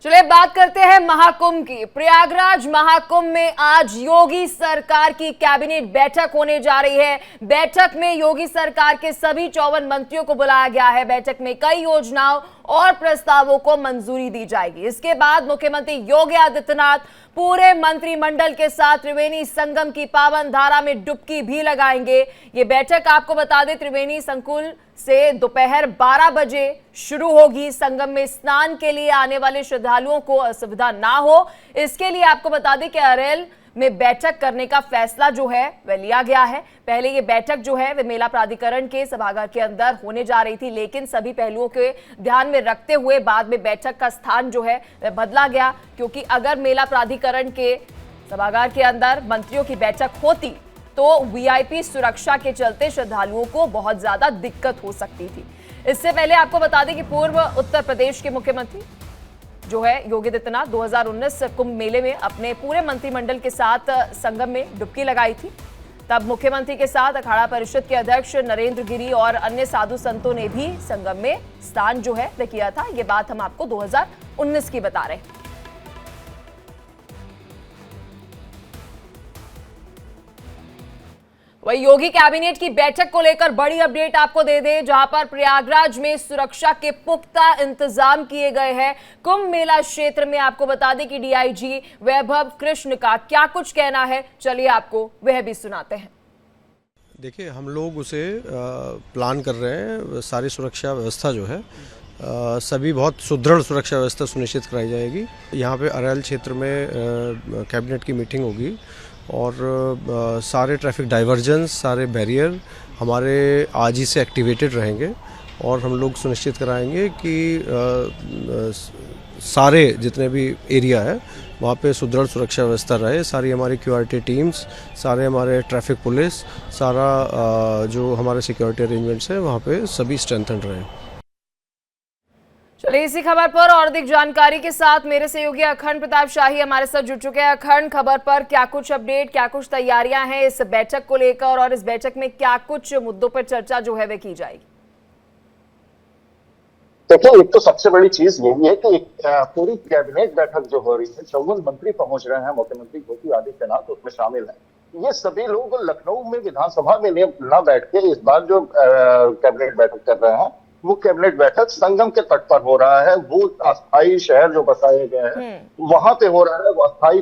चलिए बात करते हैं महाकुंभ की। प्रयागराज महाकुंभ में आज योगी सरकार की कैबिनेट बैठक होने जा रही है। बैठक में योगी सरकार के सभी 54 मंत्रियों को बुलाया गया है। बैठक में कई योजनाओं और प्रस्तावों को मंजूरी दी जाएगी। इसके बाद मुख्यमंत्री योगी आदित्यनाथ पूरे मंत्रिमंडल के साथ त्रिवेणी संगम की पावन धारा में डुबकी भी लगाएंगे। ये बैठक आपको बता दें त्रिवेणी संकुल से दोपहर 12 बजे शुरू होगी। संगम में स्नान के लिए आने वाले श्रद्धालुओं को असुविधा ना हो, इसके लिए आपको बता दें कि अरेल में बैठक करने का फैसला जो है वह लिया गया है। पहले ये बैठक जो है वह मेला प्राधिकरण के सभागार के अंदर होने जा रही थी, लेकिन सभी पहलुओं के ध्यान में रखते हुए बाद में बैठक का स्थान जो है वह बदला गया, क्योंकि अगर मेला प्राधिकरण के सभागार के अंदर मंत्रियों की बैठक होती तो वीआईपी सुरक्षा के चलते श्रद्धालुओं को बहुत ज्यादा दिक्कत हो सकती थी। इससे पहले आपको बता दें कि पूर्व उत्तर प्रदेश के मुख्यमंत्री जो है योगी आदित्यनाथ 2019 कुंभ मेले में अपने पूरे मंत्रिमंडल के साथ संगम में डुबकी लगाई थी। तब मुख्यमंत्री के साथ अखाड़ा परिषद के अध्यक्ष नरेंद्र गिरी और अन्य साधु संतों ने भी संगम में स्नान जो है वह किया था। ये बात हम आपको 2019 की बता रहे हैं। वही योगी कैबिनेट की बैठक को लेकर बड़ी अपडेट आपको दे दें, जहां पर प्रयागराज में सुरक्षा के पुख्ता इंतजाम किए गए हैं। कुंभ मेला क्षेत्र में आपको बता दें कि डीआईजी वैभव कृष्ण का क्या कुछ कहना है, चलिए आपको वह भी सुनाते हैं। देखिए, हम लोग उसे प्लान कर रहे हैं। सारी सुरक्षा व्यवस्था जो है सभी बहुत सुदृढ़ सुरक्षा व्यवस्था सुनिश्चित कराई जाएगी। यहाँ पे अरेल क्षेत्र में कैबिनेट की मीटिंग होगी और सारे ट्रैफिक डाइवर्जेंस, सारे बैरियर हमारे आज ही से एक्टिवेटेड रहेंगे और हम लोग सुनिश्चित कराएंगे कि सारे जितने भी एरिया है वहाँ पे सुदृढ़ सुरक्षा व्यवस्था रहे। सारी हमारी क्यूआरटी टीम्स, सारे हमारे ट्रैफिक पुलिस, सारा जो हमारे सिक्योरिटी अरेंजमेंट्स है वहाँ पे सभी स्ट्रेंथन रहे। चलिए इसी खबर पर और अधिक जानकारी के साथ मेरे सहयोगी अखंड प्रताप शाही हमारे साथ जुड़ चुके हैं। अखंड, खबर पर क्या कुछ अपडेट, क्या कुछ तैयारियां हैं इस बैठक को लेकर और इस बैठक में क्या कुछ मुद्दों पर चर्चा जो है वह की जाएगी? देखिए, एक तो सबसे बड़ी चीज यही है कि पूरी कैबिनेट बैठक जो हो रही है, 54 मंत्री पहुंच रहे हैं, मुख्यमंत्री योगी आदित्यनाथ उसमें शामिल है। ये सभी लोग लखनऊ में विधानसभा में न बैठ के इस बार जो कैबिनेट बैठक कर रहे हैं वो कैबिनेट बैठक संगम के तट पर हो रहा है। वो अस्थायी शहर जो बसाए गए हैं वहां पे हो रहा है। वो अस्थायी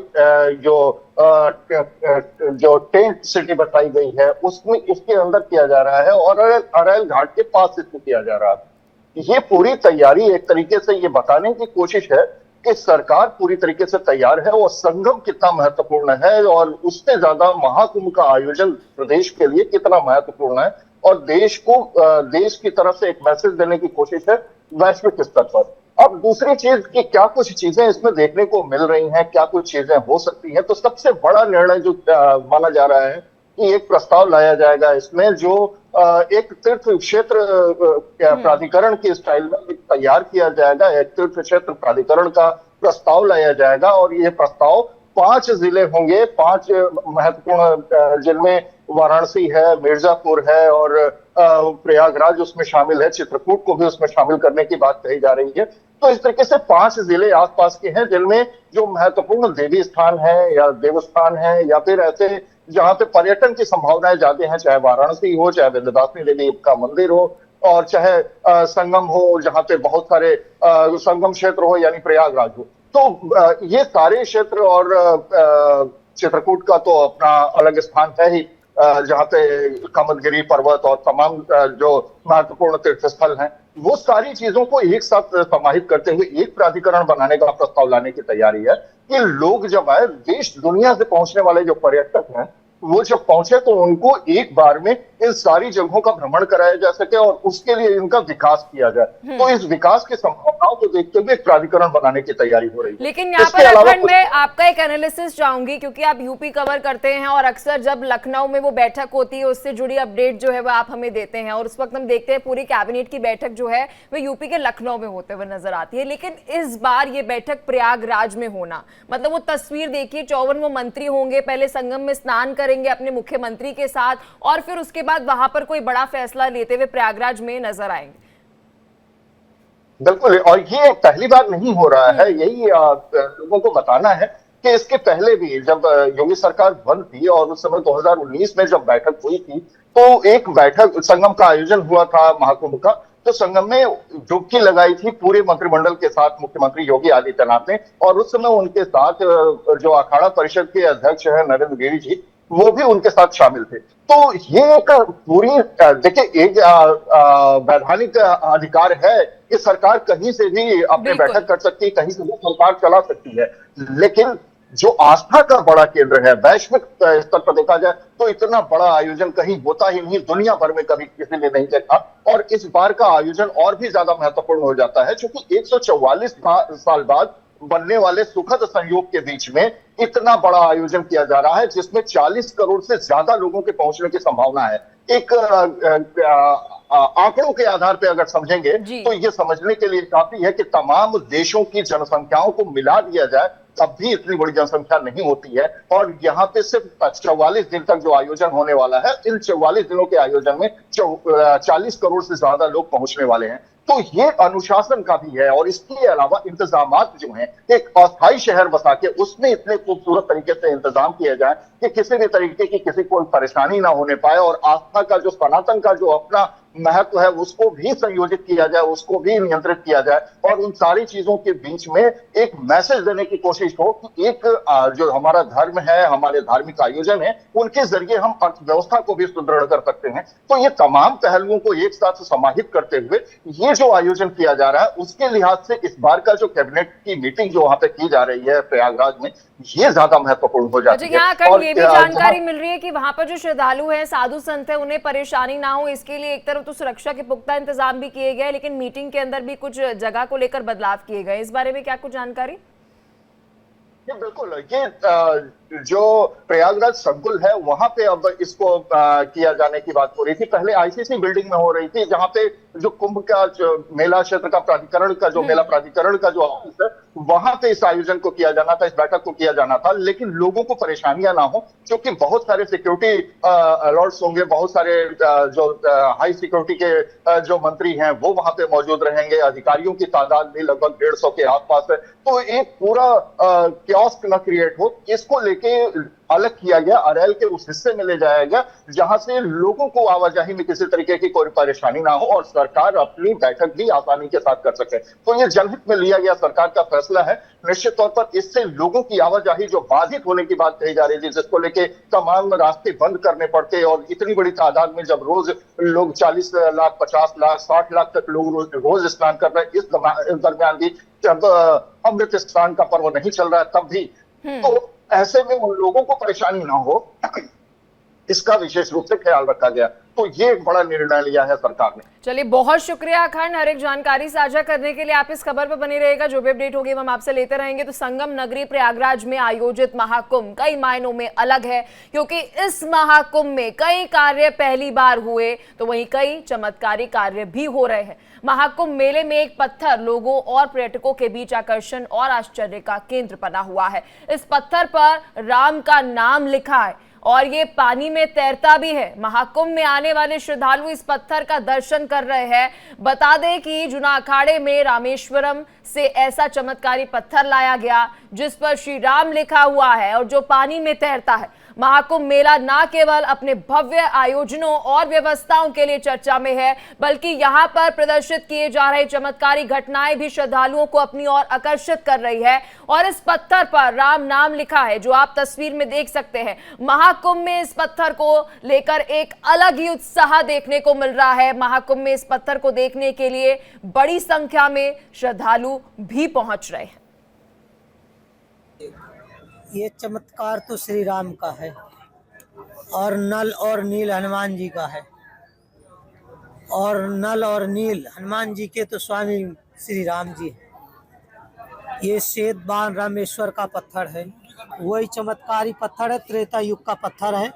जो टेंट सिटी बताई गई है उसमें उसके अंदर किया जा रहा है और अरेल घाट के पास इसमें किया जा रहा है। ये पूरी तैयारी एक तरीके से ये बताने की कोशिश है कि सरकार पूरी तरीके से तैयार है और संगम कितना महत्वपूर्ण है और उससे ज्यादा महाकुंभ का आयोजन प्रदेश के लिए कितना महत्वपूर्ण है और देश को देश की तरफ से एक मैसेज देने की कोशिश है वैश्विक स्तर पर। अब दूसरी चीज कि क्या कुछ चीजें इसमें देखने को मिल रही हैं, क्या कुछ चीजें हो सकती हैं, तो सबसे बड़ा निर्णय जो माना जा रहा है कि एक प्रस्ताव लाया जाएगा इसमें जो एक तीर्थ क्षेत्र प्राधिकरण के स्टाइल में तैयार किया जाएगा। एक तीर्थ क्षेत्र प्राधिकरण का प्रस्ताव लाया जाएगा और ये प्रस्ताव 5 जिले होंगे, 5 महत्वपूर्ण जिनमें वाराणसी है, मिर्जापुर है और प्रयागराज उसमें शामिल है, चित्रकूट को भी उसमें शामिल करने की बात कही जा रही है। तो इस तरीके से 5 जिले आसपास के हैं जिनमें जो महत्वपूर्ण देवी स्थान है या देवस्थान है या फिर ऐसे जहां पे पर्यटन की संभावनाएं ज्यादा हैं, चाहे वाराणसी हो, चाहे विंध्यवासिनी देवी का मंदिर हो और चाहे संगम हो जहां पे बहुत सारे संगम क्षेत्र हो यानी प्रयागराज हो। तो ये सारे क्षेत्र और चित्रकूट का तो अपना अलग स्थान है ही जहाँ पे कामदगिरी पर्वत और तमाम जो महत्वपूर्ण तीर्थ स्थल हैं, वो सारी चीजों को एक साथ समाहित करते हुए एक प्राधिकरण बनाने का प्रस्ताव लाने की तैयारी है कि लोग जब आए, देश दुनिया से पहुंचने वाले जो पर्यटक हैं वो जब पहुंचे तो उनको एक बार में इन सारी जगहों का भ्रमण कराया जा सके और उसके लिए इनका विकास किया जाए। तो इस विकास की संभावनाओं को देखते हुए एक प्राधिकरण बनाने की तैयारी हो रही है। लेकिन यहाँ पर अखंड में आपका एक एनालिसिस चाहूंगी, क्योंकि आप यूपी कवर करते हैं और अक्सर जब लखनऊ में वो बैठक होती है उससे जुड़ी अपडेट जो है वो आप हमें देते हैं और उस वक्त हम देखते हैं पूरी कैबिनेट की बैठक जो है वो यूपी के लखनऊ में होते हुए नजर आती है। लेकिन इस बार ये बैठक प्रयागराज में होना, मतलब वो तस्वीर देखिए, 54 वो मंत्री होंगे, पहले संगम में स्नान करेंगे अपने मुख्यमंत्री के साथ और फिर उसके बाद वहां पर कोई बड़ा फैसला लेते हुए प्रयागराज में नजर आएंगे। बिल्कुल, और ये पहली बार नहीं हो रहा है। यही लोगों को बताना है कि इसके पहले भी जब योगी सरकार बंद थी और उस समय 2019 में जब बैठक हुई थी, तो एक बैठक संगम का आयोजन हुआ था महाकुंभ का। तो संगम में डुबकी लगाई थी पूरे मंत्रिमंडल के साथ मुख्यमंत्री योगी आदित्यनाथ ने, और उस समय उनके साथ जो अखाड़ा परिषद के अध्यक्ष है नरेंद्र गिरि जी, वो भी उनके साथ शामिल थे। तो ये एक पूरी देखिए, एक वैधानिक अधिकार है कि सरकार कहीं से भी अपने बिल्कुल। बैठक कर सकती है, कहीं से भी सरकार चला सकती है। लेकिन जो आस्था का बड़ा केंद्र है, वैश्विक स्तर पर देखा जाए तो इतना बड़ा आयोजन कहीं होता ही नहीं, दुनिया भर में कभी किसी ने नहीं देखा। और इस बार का आयोजन और भी ज्यादा महत्वपूर्ण हो जाता है, क्योंकि 144 साल बाद बनने वाले सुखद संयोग के बीच में इतना बड़ा आयोजन किया जा रहा है, जिसमें 40 करोड़ से ज्यादा लोगों के पहुंचने की संभावना है। एक आंकड़ों के आधार पर अगर समझेंगे तो ये समझने के लिए काफी है कि तमाम देशों की जनसंख्याओं को मिला दिया जाए तब भी इतनी बड़ी जनसंख्या नहीं होती है। और यहाँ पे सिर्फ 44 दिन तक जो आयोजन होने वाला है, इन 44 दिनों के आयोजन में 40 करोड़ से ज्यादा लोग पहुंचने वाले हैं। तो ये अनुशासन का भी है, और इसके अलावा इंतजामात जो हैं, एक अस्थायी शहर बसा के उसमें इतने खूबसूरत तरीके से इंतजाम किया जाए कि किसी भी तरीके की किसी को परेशानी ना होने पाए, और आस्था का जो सनातन का जो अपना महत्व है उसको भी संयोजित किया जाए, उसको भी नियंत्रित किया जाए, और उन सारी चीजों के बीच में एक मैसेज देने की कोशिश हो कि एक जो हमारा धर्म है, हमारे धार्मिक आयोजन है, उनके जरिए हम अर्थव्यवस्था को भी सुदृढ़ कर सकते हैं। तो ये तमाम पहलुओं को एक साथ समाहित करते हुए ये जो आयोजन किया जा रहा है, उसके लिहाज से इस बार का जो कैबिनेट की मीटिंग जो वहां पे की जा रही है प्रयागराज में, ये ज्यादा महत्वपूर्ण हो जाती है। यहाँ कर ये भी जानकारी मिल रही है कि वहां पर जो श्रद्धालु हैं, साधु संत हैं, उन्हें परेशानी ना हो, इसके लिए एक तरफ तो सुरक्षा के पुख्ता इंतजाम भी किए गए, लेकिन मीटिंग के अंदर भी कुछ जगह को लेकर बदलाव किए गए। इस बारे में क्या कुछ जानकारी? बिल्कुल, ये जो प्रयागराज संकुल है वहां पे अब इसको किया जाने की बात हो रही थी। पहले आईसीसी बिल्डिंग में हो रही थी, जहां पे जो कुंभ का जो मेला क्षेत्र का प्राधिकरण का जो मेला प्राधिकरण का जो ऑफिस है, वहां पे इस आयोजन को किया जाना था, इस बैठक को किया जाना था। लेकिन लोगों को परेशानियां ना हो, क्योंकि बहुत सारे सिक्योरिटी अलॉट्स होंगे, बहुत सारे जो हाई सिक्योरिटी के जो मंत्री हैं वो वहां पे मौजूद रहेंगे, अधिकारियों की तादाद भी लगभग 150 के आसपास है। तो एक पूरा क्योस न क्रिएट हो, इसको लेके अलग किया गया, अरैल के उस हिस्से में ले जाया गया जहां से लोगों को आवाजाही में किसी तरीके की कोई परेशानी ना हो और सरकार अपनी बैठक भी आसानी के साथ कर सके। तो ये जनहित में लिया गया सरकार का फैसला है। निश्चित तौर पर इससे लोगों की आवाजाही जो बाधित होने की बात कही जा रही थी, जिसको लेके तमाम रास्ते बंद करने पड़ते, और इतनी बड़ी तादाद में जब रोज लोग 40 लाख, 50 लाख, 60 लाख तक लोग रोज स्नान कर रहे हैं, इस दरमियान भी जब अमृत स्नान का पर्व नहीं चल रहा है तब भी, तो ऐसे में उन लोगों को परेशानी ना हो, इसका विशेष रूप से ख्याल रखा गया। तो ये एक बड़ा निर्णय लिया है सरकार ने। चलिए, बहुत शुक्रिया अखंड, हर एक जानकारी साझा करने के लिए। आप इस खबर पर बने रहेगा, जो भी अपडेट होगी हम आपसे लेते रहेंगे। तो संगम नगरी प्रयागराज में आयोजित महाकुंभ कई मायनों में अलग है, क्योंकि इस महाकुंभ में कई कार्य पहली बार हुए, तो वहीं कई चमत्कारी कार्य भी हो रहे हैं। महाकुंभ मेले में एक पत्थर लोगों और पर्यटकों के बीच आकर्षण और आश्चर्य का केंद्र बना हुआ है। इस पत्थर पर राम का नाम लिखा है और ये पानी में तैरता भी है। महाकुंभ में आने वाले श्रद्धालु इस पत्थर का दर्शन कर रहे हैं। बता दें कि जूना अखाड़े में रामेश्वरम से ऐसा चमत्कारी पत्थर लाया गया जिस पर श्री राम लिखा हुआ है और जो पानी में तैरता है। महाकुंभ मेला न केवल अपने भव्य आयोजनों और व्यवस्थाओं के लिए चर्चा में है, बल्कि यहां पर प्रदर्शित किए जा रहे चमत्कारी घटनाएं भी श्रद्धालुओं को अपनी ओर आकर्षित कर रही है। और इस पत्थर पर राम नाम लिखा है, जो आप तस्वीर में देख सकते हैं। महाकुंभ में इस पत्थर को लेकर एक अलग ही उत्साह देखने को मिल रहा है। महाकुंभ में इस पत्थर को देखने के लिए बड़ी संख्या में श्रद्धालु भी पहुंच रहे हैं। ये चमत्कार तो श्री राम का है और नल और नील हनुमान जी का है, और नल और नील हनुमान जी के तो स्वामी श्री राम जी हैं। ये श्वेतबान रामेश्वर का पत्थर है, वही चमत्कारी पत्थर है, त्रेता युग का पत्थर है।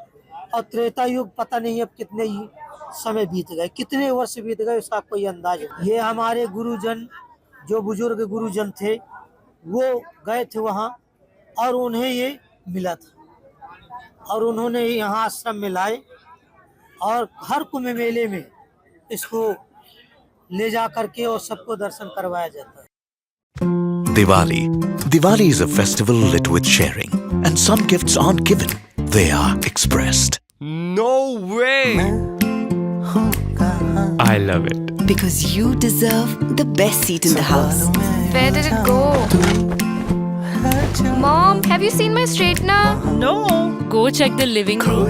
और त्रेता युग पता नहीं अब कितने समय बीत गए, कितने वर्ष बीत गए, उसका कोई अंदाज नहीं। ये हमारे गुरुजन, जो बुजुर्ग गुरुजन थे, वो गए थे वहाँ और उन्हें ये मिला था, और उन्होंने यहाँ आश्रम में लाए और हर कुंभ मेले में इसको ले जा करके और सबको दर्शन करवाया जाता है। Diwali. Diwali is a festival lit with sharing. And some gifts aren't given, they are expressed. No way! I love it. Because you deserve the best seat in the house. Where did it go? Mom, have you seen my straightener? No. Go check the living room.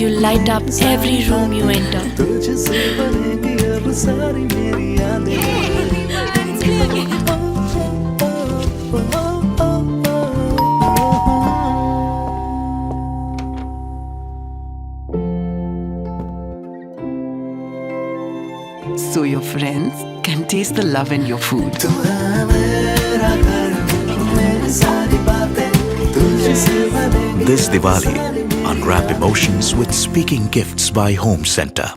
You light up every room you enter. So your friends can taste the love in your food. This Diwali, unwrap emotions with Speaking Gifts by Home Center.